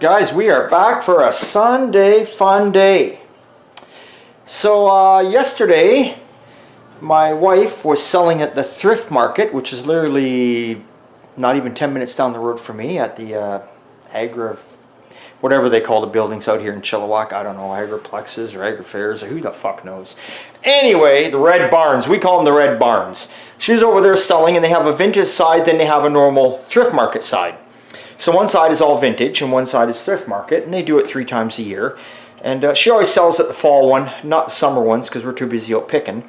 Guys, we are back for a Sunday fun day. So yesterday my wife was selling at the Thrift market, which is literally not even 10 minutes down the road from me, at the whatever they call the buildings out here in Chilliwack. I don't know, agriplexes or agri-fairs, or who the fuck knows. Anyway, the Red Barns, we call them the Red Barns. She's over there selling, and they have a vintage side, then they have a normal thrift market side. So one side is all vintage and one side is thrift market, and they do it 3 times a year. And she always sells at the fall one, not the summer ones, because we're too busy out picking.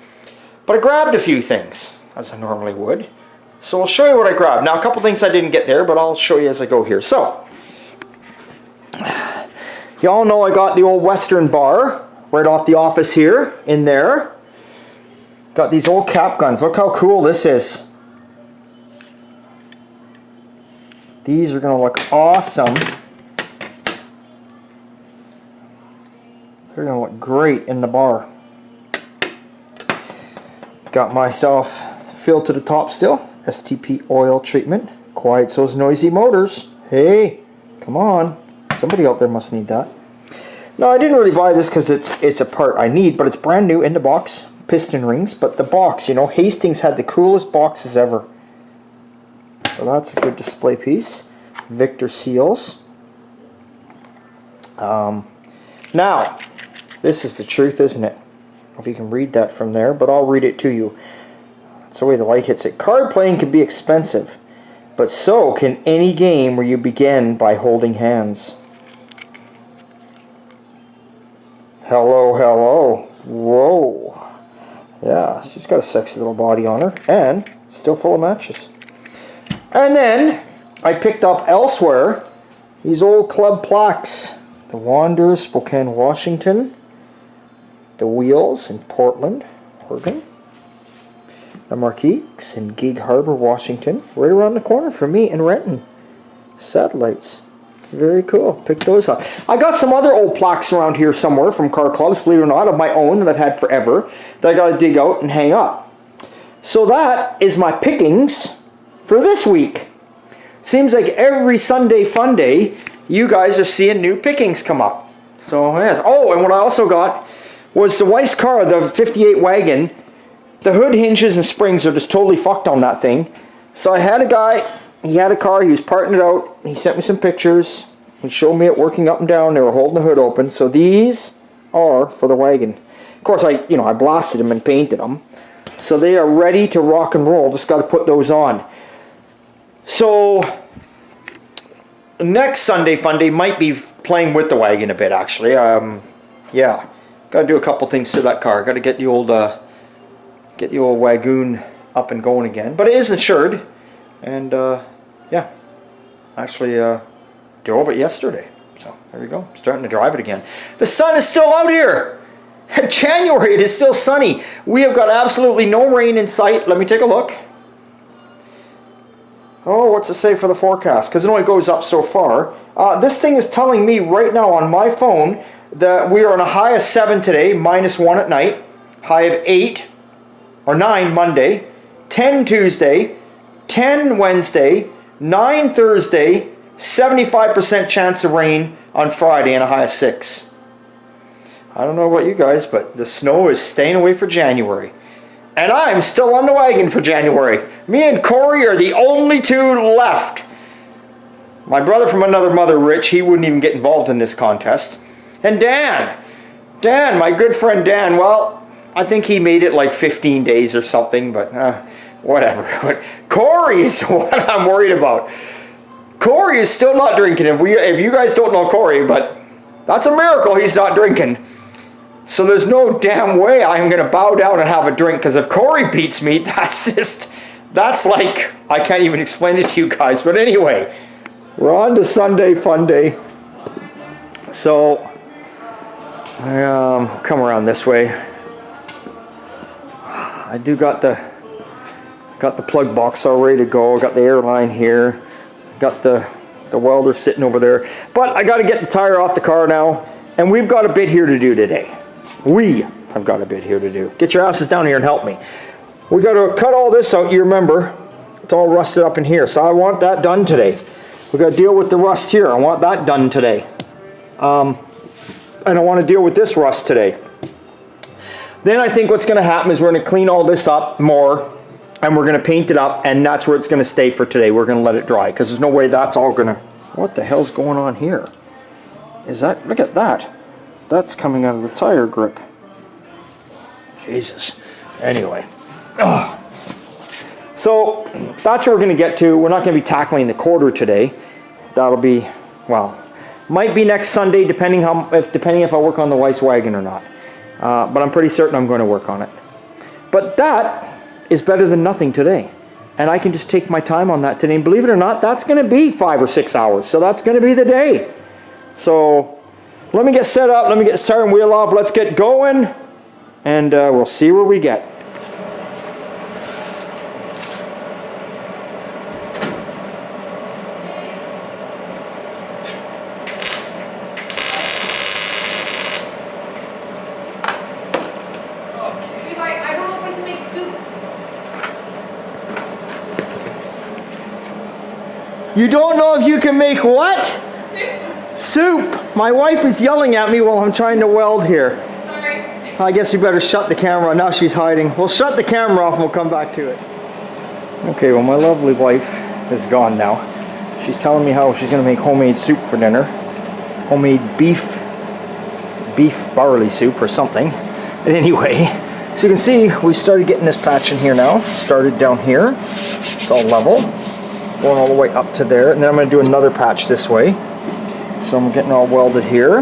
But I grabbed a few things, as I normally would. So I'll show you what I grabbed. Now, a couple things I didn't get there, but I'll show you as I go here. So, you all know I got the old Western bar right off the office here, in there. Got these old cap guns. Look how cool this is. These are going to look awesome. They're going to look great in the bar. Got myself filled to the top still. STP oil treatment. Quiets those noisy motors. Hey, come on. Somebody out there must need that. No, I didn't really buy this because it's a part I need, but it's brand new in the box. Piston rings, but the box, you know, Hastings had the coolest boxes ever. So that's a good display piece. Victor seals. Now, this is the truth, isn't it? I don't know if you can read that from there, but I'll read it to you. That's the way the light hits it. Card playing can be expensive, but so can any game where you begin by holding hands. Hello, hello. Whoa. Yeah, she's got a sexy little body on her, and still full of matches. And then I picked up elsewhere these old club plaques. The Wanderers, Spokane, Washington. The Wheels in Portland, Oregon. The Marquees in Gig Harbor, Washington. Right around the corner from me in Renton. Satellites. Very cool. Picked those up. I got some other old plaques around here somewhere from car clubs, believe it or not, of my own that I've had forever, that I got to dig out and hang up. So that is my pickings for this week. Seems like every Sunday Funday, you guys are seeing new pickings come up. So yes. Oh, and what I also got was the wife's car, the 58 Wagon. The hood hinges and springs are just totally fucked on that thing. So I had a guy. He had a car, he was parting it out, he sent me some pictures, he showed me it working up and down, they were holding the hood open, so these are for the Wagon. Of course, I blasted them and painted them, so they are ready to rock and roll, just got to put those on. So, next Sunday Funday might be playing with the Wagon a bit, actually. Yeah, got to do a couple things to that car, got to get the old Wagon up and going again, but it is insured, and yeah, actually drove it yesterday. So there we go, starting to drive it again. The sun is still out here. January, it is still sunny. We have got absolutely no rain in sight. Let me take a look. Oh, what's it say for the forecast? Because it only goes up so far. This thing is telling me right now on my phone that we are on a high of 7 today, -1 at night, high of 8 or 9 Monday, 10 Tuesday, 10 Wednesday, 9 Thursday, 75% chance of rain on Friday, and a high of 6. I don't know about you guys, but the snow is staying away for January. And I'm still on the Wagon for January. Me and Corey are the only 2 left. My brother from another mother, Rich, he wouldn't even get involved in this contest. And Dan, my good friend Dan, well, I think he made it like 15 days or something, but whatever. But Corey's what I'm worried about. Corey is still not drinking. If you guys don't know Corey, but that's a miracle he's not drinking. So there's no damn way I'm going to bow down and have a drink, because if Corey beats me, that's like, I can't even explain it to you guys. But anyway, we're on to Sunday Funday. So I come around this way. I do got the plug box all ready to go. Got the airline here. Got the welder sitting over there. But I got to get the tire off the car now, and we've got a bit here to do today. We have got a bit here to do. Get your asses down here and help me. We got to cut all this out. You remember, it's all rusted up in here, so I want that done today. We got to deal with the rust here. I want that done today. And I want to deal with this rust today. Then I think what's going to happen is we're going to clean all this up more, and we're going to paint it up, and that's where it's going to stay for today. We're going to let it dry, because there's no way that's all going to... What the hell's going on here? Is that... Look at that. That's coming out of the tire grip. Jesus. Anyway. Ugh. So, that's where we're going to get to. We're not going to be tackling the quarter today. That'll be, well, might be next Sunday, depending if I work on the wife's wagon or not. But I'm pretty certain I'm going to work on it. But that is better than nothing today. And I can just take my time on that today. And believe it or not, that's going to be 5 or 6 hours. So that's going to be the day. So let me get set up. Let me get the steering wheel off. Let's get going. And we'll see where we get. You don't know if you can make what? Soup. Soup. My wife is yelling at me while I'm trying to weld here. Sorry. I guess we better shut the camera. Now she's hiding. We'll shut the camera off and we'll come back to it. Okay, well my lovely wife is gone now. She's telling me how she's going to make homemade soup for dinner. Homemade beef barley soup or something. But anyway, so you can see we started getting this patch in here now. Started down here. It's all level. Going all the way up to there, and then I'm going to do another patch this way. So I'm getting all welded here.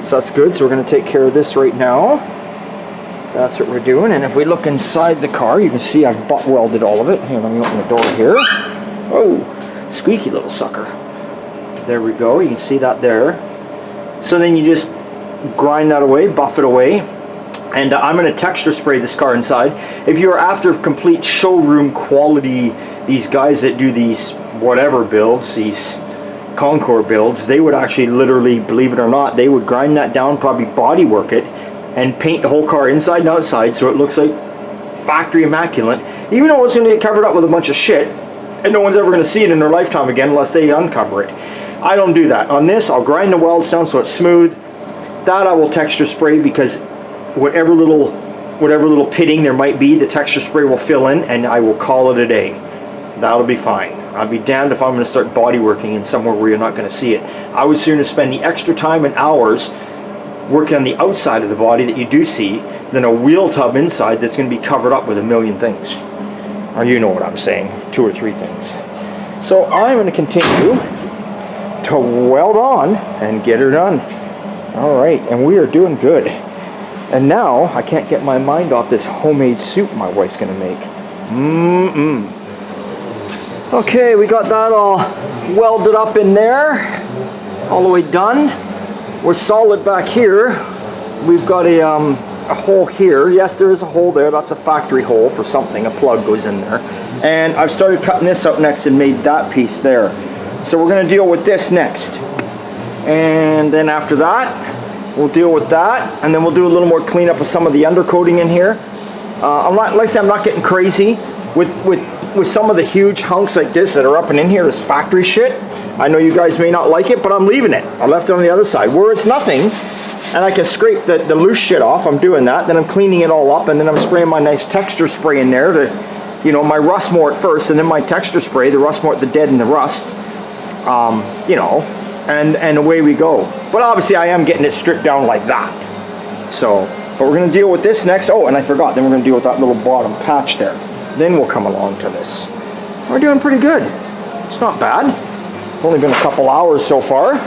So that's good. So we're going to take care of this right now. That's what we're doing. And if we look inside the car, you can see I've butt welded all of it. Here, let me open the door here. Oh, squeaky little sucker. There we go. You can see that there. So then you just grind that away, buff it away. And I'm going to texture spray this car inside. If you're after complete showroom quality, these guys that do these whatever builds, these Concours builds, they would actually literally, believe it or not, they would grind that down, probably body work it, and paint the whole car inside and outside so it looks like factory immaculate. Even though it's going to get covered up with a bunch of shit, and no one's ever going to see it in their lifetime again unless they uncover it. I don't do that. On this, I'll grind the welds down so it's smooth. That I will texture spray, because whatever little pitting there might be, the texture spray will fill in, and I will call it a day. That'll be fine. I'll be damned if I'm going to start body working in somewhere where you're not going to see it. I would sooner spend the extra time and hours working on the outside of the body that you do see than a wheel tub inside that's going to be covered up with a million things. Or you know what I'm saying, 2 or 3 things. So I'm going to continue to weld on and get her done. Alright, and we are doing good. And now, I can't get my mind off this homemade soup my wife's going to make. Okay, we got that all welded up in there. All the way done. We're solid back here. We've got a hole here. Yes, there is a hole there. That's a factory hole for something. A plug goes in there. And I've started cutting this out next and made that piece there. So we're going to deal with this next. And then after that, we'll deal with that, and then we'll do a little more cleanup of some of the undercoating in here. Like I said, I'm not getting crazy with some of the huge hunks like this that are up and in here, this factory shit. I know you guys may not like it, but I'm leaving it. I left it on the other side where it's nothing, and I can scrape the loose shit off. I'm doing that. Then I'm cleaning it all up, and then I'm spraying my nice texture spray in there to, you know, my rust more at first, and then my texture spray, the rust more at the dead and the rust, you know, and away we go. But obviously I am getting it stripped down like that. So, but we're going to deal with this next. Oh, and I forgot, then we're going to deal with that little bottom patch there. Then we'll come along to this. We're doing pretty good. It's not bad. It's only been a couple hours so far.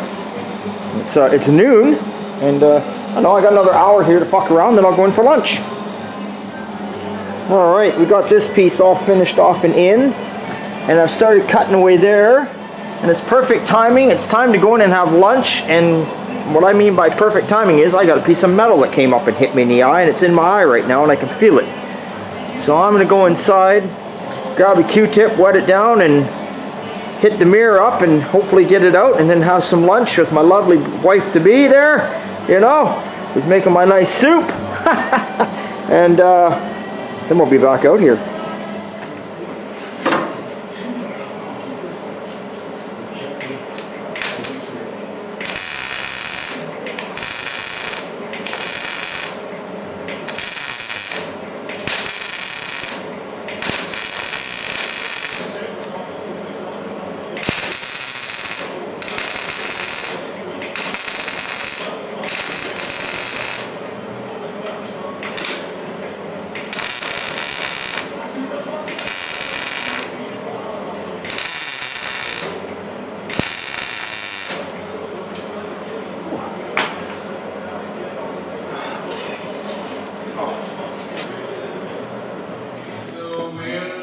It's noon, and I know I got another hour here to fuck around, then I'll go in for lunch. Alright, we got this piece all finished off and in, and I've started cutting away there, and it's perfect timing. It's time to go in and have lunch, and what I mean by perfect timing is I got a piece of metal that came up and hit me in the eye, and it's in my eye right now, and I can feel it. So I'm going to go inside, grab a Q-tip, wet it down, and hit the mirror up and hopefully get it out, and then have some lunch with my lovely wife-to-be there, you know, who's making my nice soup. And then we'll be back out here.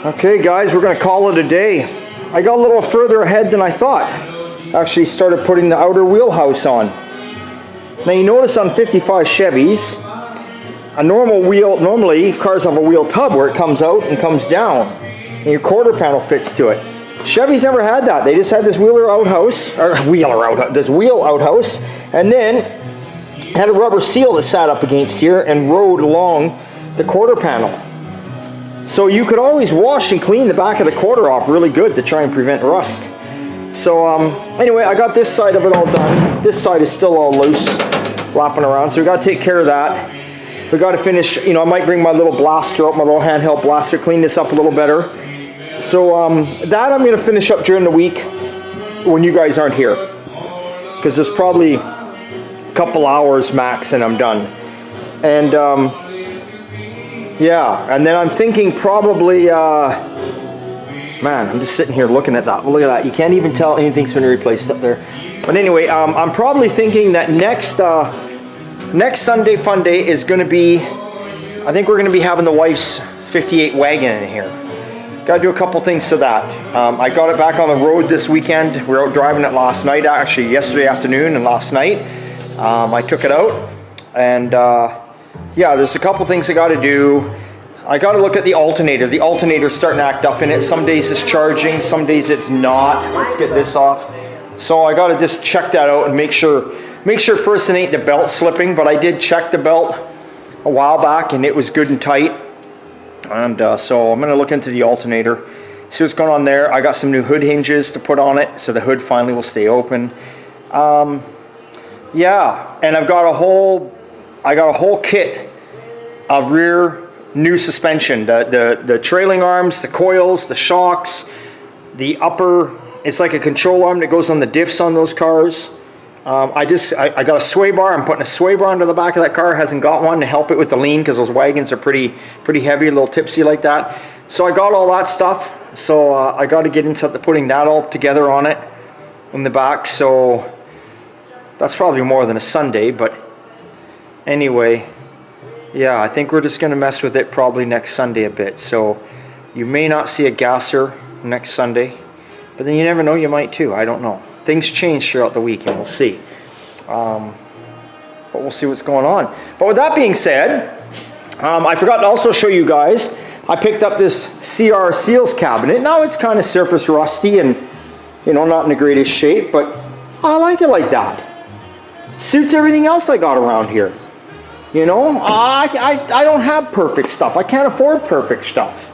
Okay guys, we're gonna call it a day. I got a little further ahead than I thought. Actually started putting the outer wheelhouse on. Now you notice on 55 Chevys, a normal wheel, normally cars have a wheel tub where it comes out and comes down, and your quarter panel fits to it. Chevys never had that. They just had this wheel outhouse, this wheel outhouse, and then had a rubber seal that sat up against here and rode along the quarter panel. So you could always wash and clean the back of the quarter off really good to try and prevent rust. So anyway, I got this side of it all done. This side is still all loose, flapping around, so we got to take care of that. We got to finish, you know, I might bring my little blaster up, my little handheld blaster, clean this up a little better. So that I'm going to finish up during the week when you guys aren't here. Because there's probably a couple hours max and I'm done. And yeah, and then I'm thinking probably, man, I'm just sitting here looking at that. Look at that. You can't even tell anything's been replaced up there. But anyway, I'm probably thinking that next Sunday Funday is going to be, I think we're going to be having the wife's 58 Wagon in here. Got to do a couple things to that. I got it back on the road this weekend. We were out driving it last night, actually yesterday afternoon and last night. I took it out, and yeah, there's a couple things I got to do. I got to look at the alternator. The alternator's starting to act up in it. Some days it's charging, some days it's not. Let's get this off. So I got to just check that out and make sure first it ain't the belt slipping, but I did check the belt a while back and it was good and tight. And so I'm going to look into the alternator, see what's going on there. I got some new hood hinges to put on it so the hood finally will stay open. Yeah, and I got a whole kit of rear new suspension, the trailing arms, the coils, the shocks, the upper, it's like a control arm that goes on the diffs on those cars. I got a sway bar. I'm putting a sway bar into the back of that car. Hasn't got one to help it with the lean because those wagons are pretty heavy, a little tipsy like that. So I got all that stuff. So I got to get into putting that all together on it in the back. So that's probably more than a Sunday, but anyway, yeah, I think we're just going to mess with it probably next Sunday a bit. So you may not see a gasser next Sunday, but then you never know, you might too. I don't know. Things change throughout the week and we'll see. But we'll see what's going on. But with that being said, I forgot to also show you guys, I picked up this CR seals cabinet. Now it's kind of surface rusty and, you know, not in the greatest shape, but I like it like that. Suits everything else I got around here. You know, I don't have perfect stuff. I can't afford perfect stuff.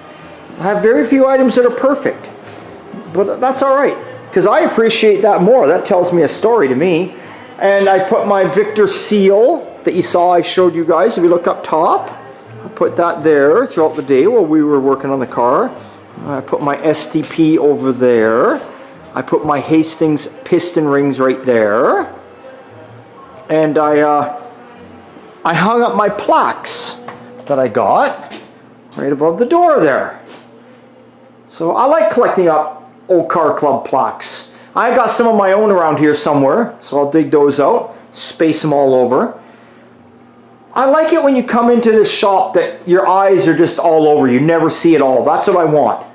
I have very few items that are perfect. But that's all right, because I appreciate that more. That tells me a story to me. And I put my Victor seal that you saw I showed you guys. If you look up top, I put that there throughout the day while we were working on the car. I put my STP over there. I put my Hastings piston rings right there. And I hung up my plaques that I got right above the door there. So I like collecting up old car club plaques. I got some of my own around here somewhere, so I'll dig those out, space them all over. I like it when you come into this shop that your eyes are just all over. You never see it all. That's what I want.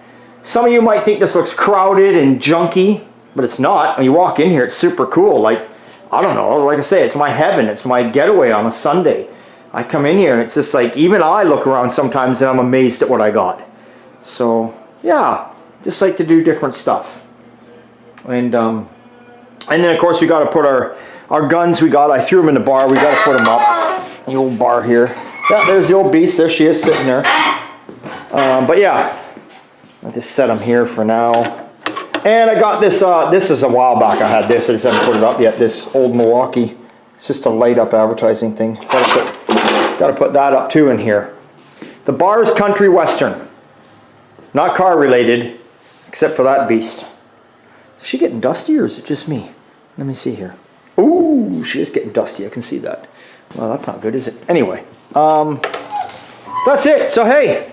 Some of you might think this looks crowded and junky, but it's not. When you walk in here, it's super cool. Like, I don't know, like I say, it's my heaven. It's my getaway on a Sunday. I come in here and it's just like, even I look around sometimes and I'm amazed at what I got. So, yeah. Just like to do different stuff. And then of course we got to put our guns I threw them in the bar. We got to put them up. The old bar here. Yeah, there's the old beast. There she is sitting there. But yeah, I just set them here for now. And I got this, this is a while back I had this. I just haven't put it up yet. This old Milwaukee. It's just a light up advertising thing. Got to put that up too in here. The bar is country western. Not car related. Except for that beast. Is she getting dusty or is it just me? Let me see here. Ooh, she is getting dusty. I can see that. Well, that's not good, is it? Anyway, that's it. So, hey.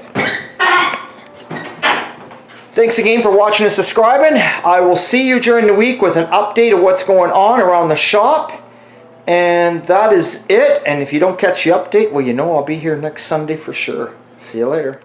Thanks again for watching and subscribing. I will see you during the week with an update of what's going on around the shop. And that is it. And if you don't catch the update, well, you know I'll be here next Sunday for sure. See you later.